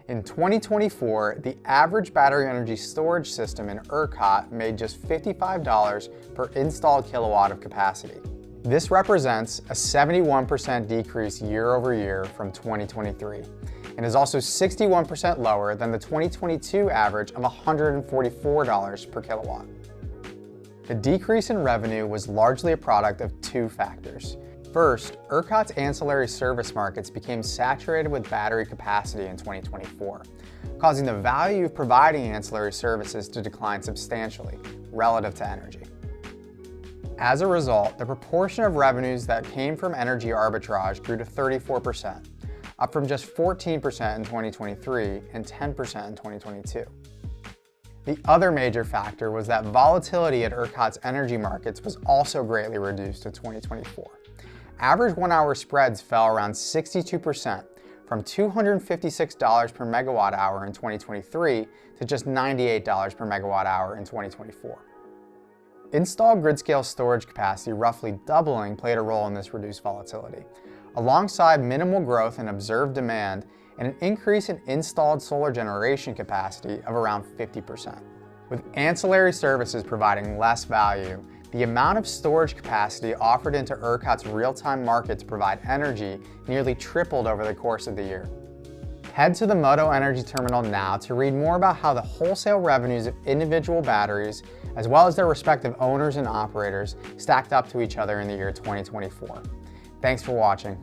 In 2024, the average battery energy storage system in ERCOT made just $55 per installed kilowatt of capacity. This represents a 71% decrease year over year from 2023, and is also 61% lower than the 2022 average of $144 per kilowatt. The decrease in revenue was largely a product of two factors. First, ERCOT's ancillary service markets became saturated with battery capacity in 2024, causing the value of providing ancillary services to decline substantially relative to energy. As a result, the proportion of revenues that came from energy arbitrage grew to 34%, up from just 14% in 2023 and 10% in 2022. The other major factor was that volatility at ERCOT's energy markets was also greatly reduced in 2024. Average one-hour spreads fell around 62%, from $256 per megawatt hour in 2023 to just $98 per megawatt hour in 2024. Installed grid-scale storage capacity roughly doubling played a role in this reduced volatility, alongside minimal growth in observed demand and an increase in installed solar generation capacity of around 50%. With ancillary services providing less value, the amount of storage capacity offered into ERCOT's real-time market to provide energy nearly tripled over the course of the year. Head to the Modo Energy Terminal now to read more about how the wholesale revenues of individual batteries, as well as their respective owners and operators, stacked up to each other in the year 2024. Thanks for watching.